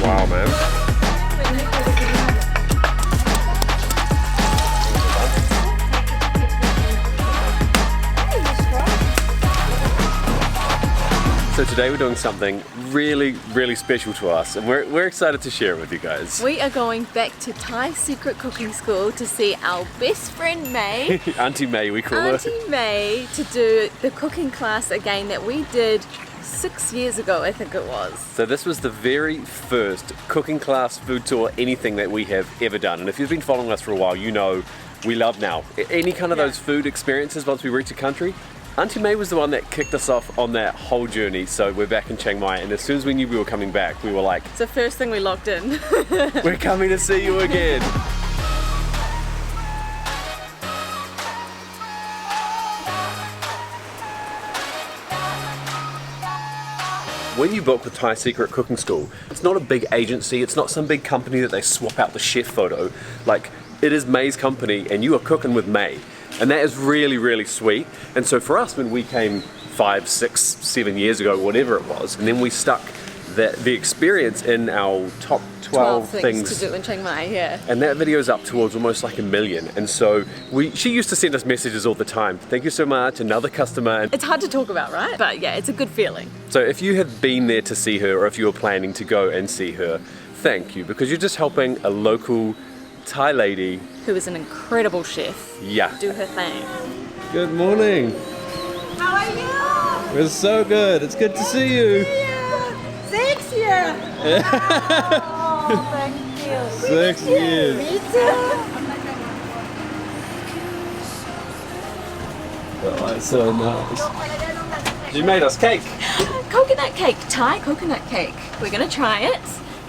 Wow, man. So today we're doing something really, really special to us, and we're excited to share it with you guys. We are going back to Thai secret cooking school to see our best friend May. Auntie May, we call her. Auntie May, to do the cooking class again that we did 6 years ago, I think it was. So this was the very first cooking class, food tour, anything that we have ever done. And if you've been following us for a while, you know we love now any kind of those food experiences once we reach a country. Auntie May was the one that kicked us off on that whole journey. So we're back in Chiang Mai, and as soon as we knew we were coming back, we were like, it's the first thing we logged in. We're coming to see you again. When you book with Thai Secret Cooking School, it's not a big agency, it's not some big company that they swap out the chef photo. Like, it is May's company, and you are cooking with May. And that is really, really sweet. And so for us, when we came 5, 6, 7 years ago, whatever it was, and then we stuck the experience in our top 12 things to do in Chiang Mai, yeah. And that video's up towards almost like 1 million. And so she used to send us messages all the time. Thank you so much, another customer. It's hard to talk about, right? But yeah, it's a good feeling. So if you had been there to see her, or if you were planning to go and see her, thank you, because you're just helping a local Thai lady who is an incredible chef. Yeah. Do her thing. Good morning. How are you? We're so good. It's good to see you. 6 years. Oh, thank you. 6 years. Me too. Oh, that's so nice. You made us cake. Coconut cake, Thai coconut cake. We're gonna try it.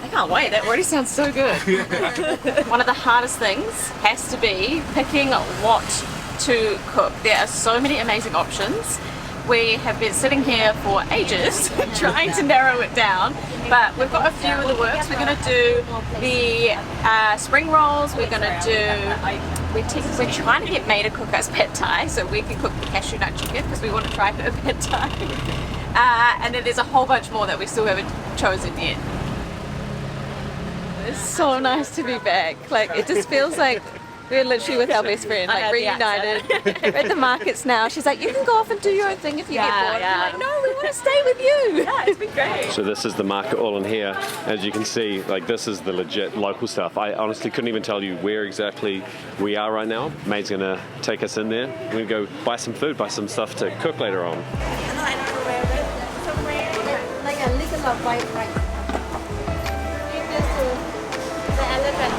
I can't wait, that already sounds so good. One of the hardest things has to be picking what to cook. There are so many amazing options. We have been sitting here for ages trying to narrow it down, but we've got a few in the works. We're going to do the spring rolls, we're going to do, we're trying to get May to cook us pad Thai so we can cook the cashew nut chicken because we want to try her pad Thai. And then there's a whole bunch more that we still haven't chosen yet. It's so nice to be back. Like, it just feels like we're literally with our best friend, like reunited. We're at the markets now. She's like, you can go off and do your own thing if you get bored. I'm like, no, we want to stay with you. Yeah, it's been great. So this is the market all in here. As you can see, like, this is the legit local stuff. I honestly couldn't even tell you where exactly we are right now. May's gonna take us in there. We're gonna go buy some food, buy some stuff to cook later on. Like a little of white rice. Give this to the elephant.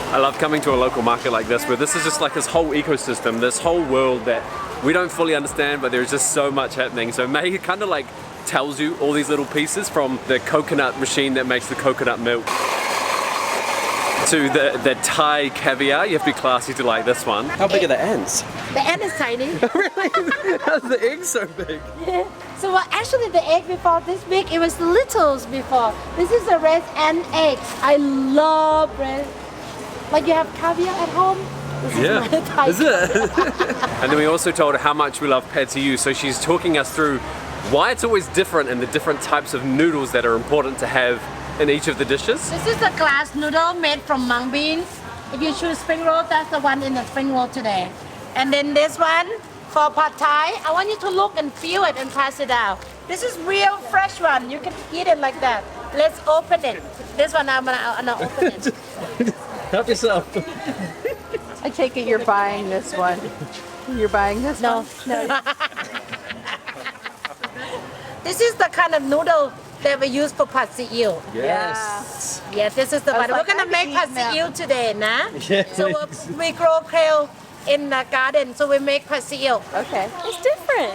I love coming to a local market like this, where this is just like this whole ecosystem, this whole world that we don't fully understand, but there's just so much happening. So May kind of like tells you all these little pieces, from the coconut machine that makes the coconut milk to the Thai caviar. You have to be classy to like this one. How big are the ants? The ant is tiny. Really? How's the egg so big? Yeah. So actually the egg before this big, it was littles before. This is a red ant egg. I love red. Like you have caviar at home? Yeah, is it? And then we also told her how much we love pad see ew, so she's talking us through why it's always different and the different types of noodles that are important to have in each of the dishes. This is a glass noodle made from mung beans. If you choose spring roll, that's the one in the spring roll today. And then this one for pad Thai, I want you to look and feel it and pass it out. This is real fresh one. You can eat it like that. Let's open it. This one I'm gonna open it. Help yourself. I take it you're buying this one. You're buying this one? No. This is the kind of noodle that we use for pad see ew. Yes. Yeah, this is the one. We're gonna make pad see ew today, nah? Yeah. So we grow kale in the garden, so we make pad see ew. Okay. It's different.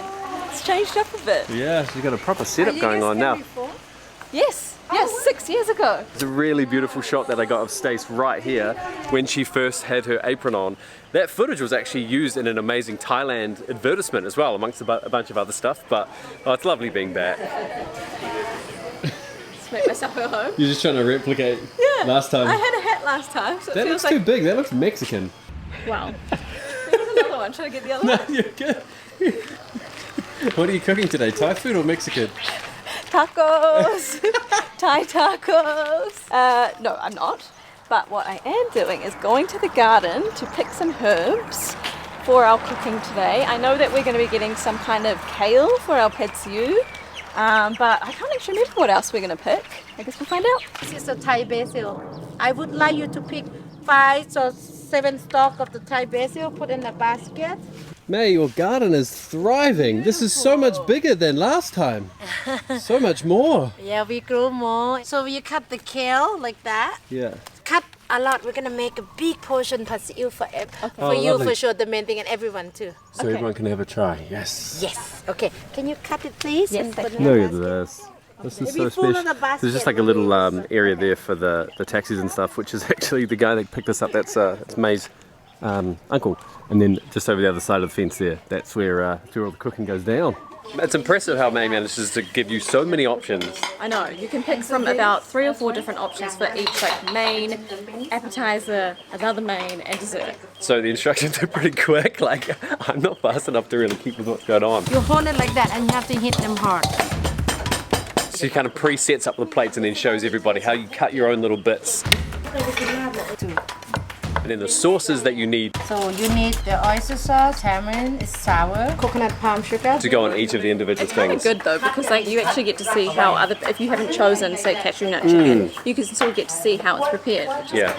It's changed up a bit. Yeah, she's got a proper setup going on now. Yes. Yes, 6 years ago. It's a really beautiful shot that I got of Stace right here when she first had her apron on. That footage was actually used in an amazing Thailand advertisement as well, amongst a bunch of other stuff, but it's lovely being back. Just make myself at home. You're just trying to replicate last time. I had a hat last time, so it That feels looks too like... big, that looks Mexican. Wow. There's another one, trying to get the other one. You're good. What are you cooking today? Thai food or Mexican? Tacos! Thai tacos! No, I'm not. But what I am doing is going to the garden to pick some herbs for our cooking today. I know that we're going to be getting some kind of kale for our pad see ew, but I can't actually remember what else we're going to pick. I guess we'll find out. This is a Thai basil. I would like you to pick 5 or 7 stalks of the Thai basil, put in a basket. May, your garden is thriving. This is so much bigger than last time. So much more. Yeah, we grow more. So you cut the kale like that. Yeah. Cut a lot. We're gonna make a big portion pad see ew for Oh, you lovely. for sure, the main thing, and everyone too. So everyone can have a try. Yes. Yes. Okay. Can you cut it, please? Yes, and thank put in Look a at basket? this. This is Maybe so full of special. the basket. There's just like a little area there for the taxis and stuff, which is actually the guy that picked us up. That's May's uncle. And then just over the other side of the fence there, that's where all the cooking goes down. It's impressive how May manages to give you so many options. I know, you can pick from about 3 or 4 different options for each like main, appetizer, another main, and dessert. So the instructions are pretty quick. Like, I'm not fast enough to really keep with what's going on. You hold it like that, and you have to hit them hard. So he kind of pre-sets up the plates and then shows everybody how you cut your own little bits. And then the sauces that you need So you need the oyster sauce, tamarind is sour, coconut palm sugar. to go on each of the individual things. Good though, because like you actually get to see how if you haven't chosen, say cashew nut chicken, you can still get to see how it's prepared. Yeah.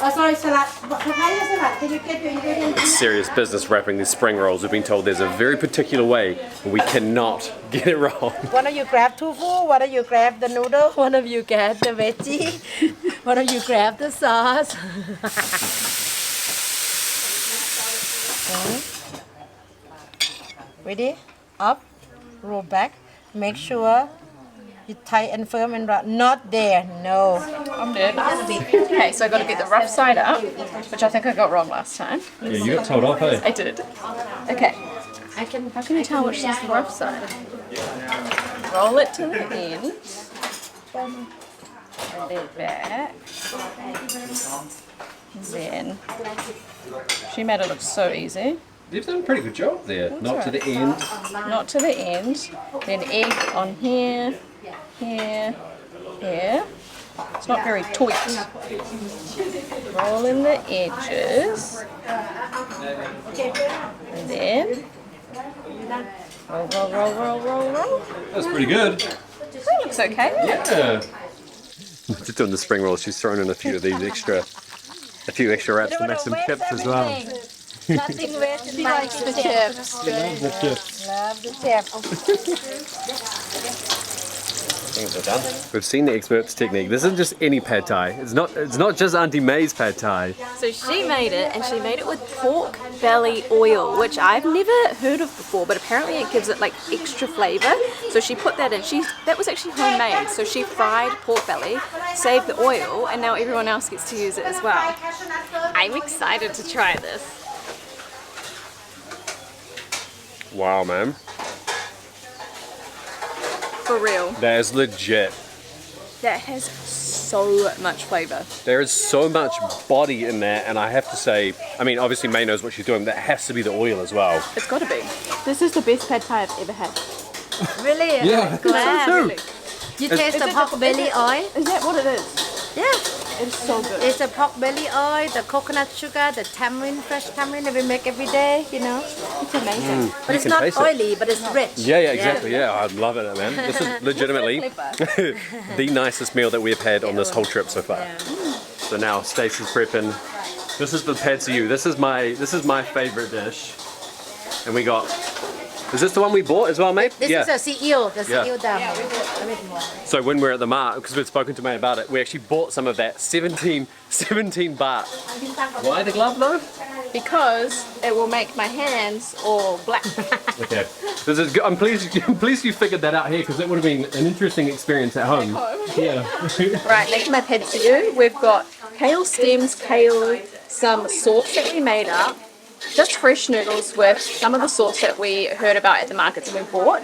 Oh, sorry, salad. Papaya salad. Can you get your ingredients? Serious business wrapping these spring rolls. We've been told there's a very particular way and we cannot get it wrong. One of you grab tofu, one of you grab the noodle, one of you grab the veggie, one of you grab the sauce. Okay. Ready? Up, roll back. Make sure you tight and firm and round. Not there, no. I'm dead. Okay, so I got to get the rough side up, which I think I got wrong last time. Yeah, you got told off, eh? I did. Okay. How can you tell which is the rough side? Roll it to the end. And then back. Then she made it look so easy. You've done a pretty good job there. Not to the end. Not to the end. Then egg on here, here, here. It's not very tight. Roll in the edges. And then roll, roll, roll, roll, roll, roll. That's pretty good. That looks okay. Yeah. Just doing the spring rolls, she's thrown in a few of these extra wraps to make some chips as well. Nothing red in my The chips. The chips. Love the chips. I think they're done. We've seen the expert's technique. This isn't just any pad thai. It's not just Auntie May's pad thai. So she made it, and she made it with pork belly oil, which I've never heard of before, but apparently it gives it like extra flavor. So she put that in. That was actually homemade. So she fried pork belly, saved the oil, and now everyone else gets to use it as well. I'm excited to try this. Wow, man. For real. That is legit. That has so much flavor. There is so much body in that, and I have to say, I mean, obviously May knows what she's doing, but that has to be the oil as well. It's got to be. This is the best pad thai I've ever had. Really? Yeah, Glad. so Really. You taste the pork belly oil? Is that what it is? Yeah. It's so good. It's the pork belly oil, the coconut sugar, the tamarind, fresh tamarind that we make every day, you know. It's amazing. But it's can not taste it. oily, but it's rich. Yeah, exactly. Yeah, I love it, man. This is legitimately the nicest meal that we've had on this whole trip so far. So now Stacey's prepping. This is the pad see ew. This is my favorite dish. And we got. Is this the one we bought as well, mate? This is a CEO, the Yeah. CEO down. So when we're at the mart, because we've spoken to May about it, we actually bought some of that 17 baht. Why the glove though? Because it will make my hands all black. Okay. This is good. I'm pleased you figured that out here because it would have been an interesting experience at home. Yeah. Right, next my pad see ew. We've got kale stems, kale, some sauce that we made up. Just fresh noodles with some of the sauce that we heard about at the markets and we bought,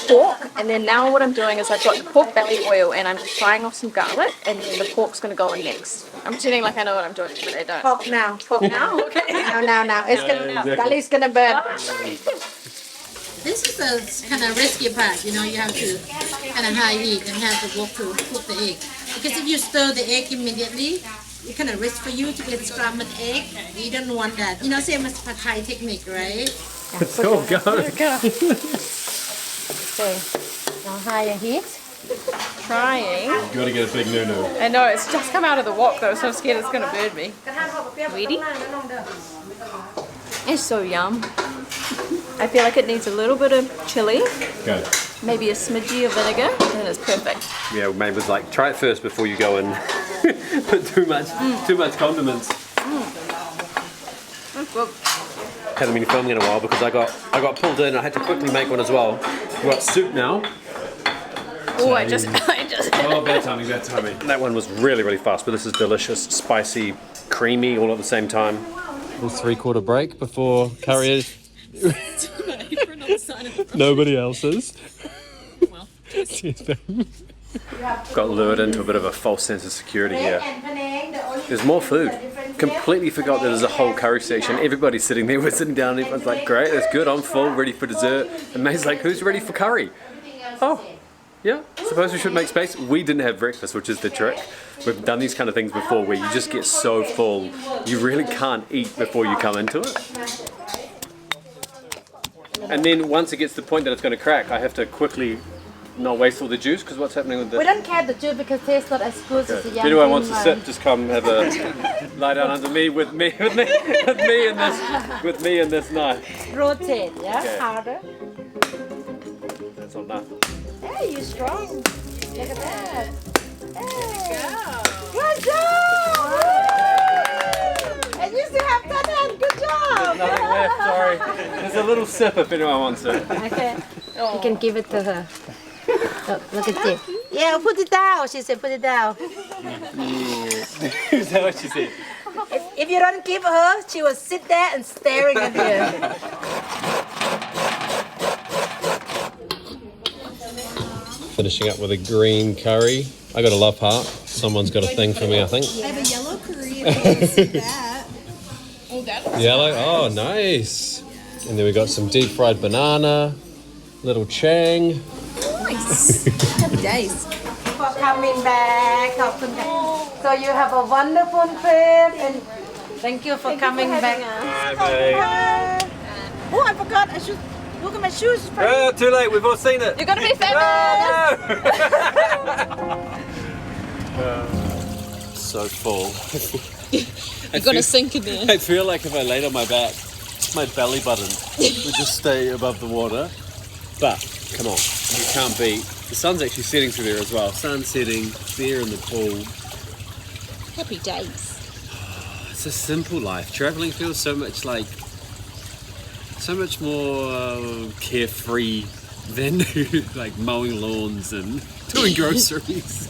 pork, and then now what I'm doing is I've got the pork belly oil and I'm just frying off some garlic and then the pork's going to go in next. I'm pretending like I know what I'm doing, but I don't. Pork now. Pork now? Okay. Now. It's gonna, exactly. garlic's gonna burn. This is the kind of risky part, you know, you have to kind of high heat and have to work to cook the egg. Because if you stir the egg immediately, it kind of risk for you to get scrambled egg. You don't want that. You know, same as pad Thai technique, right? It's all go. Okay, now higher heat. Trying. You gotta get a big no-no. I know, it's just come out of the wok though, so I'm scared it's gonna burn me. Ready? It's so yum. I feel like it needs a little bit of chili, Okay. maybe a smidgy of vinegar, and it's perfect. Yeah, Maeve was like, try it first before you go and put too much condiments. Well, Haven't been filming in a while because I got pulled in. I had to quickly make one as well. We've got soup now. oh, I just. Oh, bad timing, bad timing. That one was really, really fast, but this is delicious, spicy, creamy, all at the same time. Little 3/4 break before curry. Nobody else's. Well, Got lured into a bit of a false sense of security here. There's more food. Completely forgot that there's a whole curry section. Everybody's sitting there. We're sitting down. Everyone's like, great, that's good. I'm full, ready for dessert. And May's like, who's ready for curry? Oh, yeah. Suppose we should make space. We didn't have breakfast, which is the trick. We've done these kind of things before where you just get so full, you really can't eat before you come into it. And then once it gets to the point that it's going to crack, I have to quickly not waste all the juice because what's happening with We the... don't care the juice because it tastes not as good as the If yam. anyone wants to one. sip, just come have a lie down under me with me in this knife. Rotate, yeah, Okay. harder. That's all enough. Hey, you're strong. Look at that. Hey. Good job! And you still have that hand. Good job! Nothing left, sorry. There's a little sip if anyone wants it. Okay. You can give it to her. Oh, look at it. Yeah, put it down. She said, put it down. Is that what she said? If you don't give her, she will sit there and staring at you. Finishing up with a green curry. I got a love heart. Someone's got a thing for me, I think. I have a yellow curry if you want to see that. oh, that Yellow, oh nice. And then we got some deep fried banana, little chang. Nice. Happy days. For coming back. So you have a wonderful trip and thank you for coming back. Oh, I forgot. I should look at my shoes first. Oh, too late, we've all seen it. You're gonna be famous! So full. You're gonna sink in there. I feel like if I laid on my back, my belly button would just stay above the water. But, come on, you can't beat. The sun's actually setting through there as well. Sun setting, there in the pool. Happy days. It's a simple life. Traveling feels so much more carefree than like mowing lawns and doing groceries.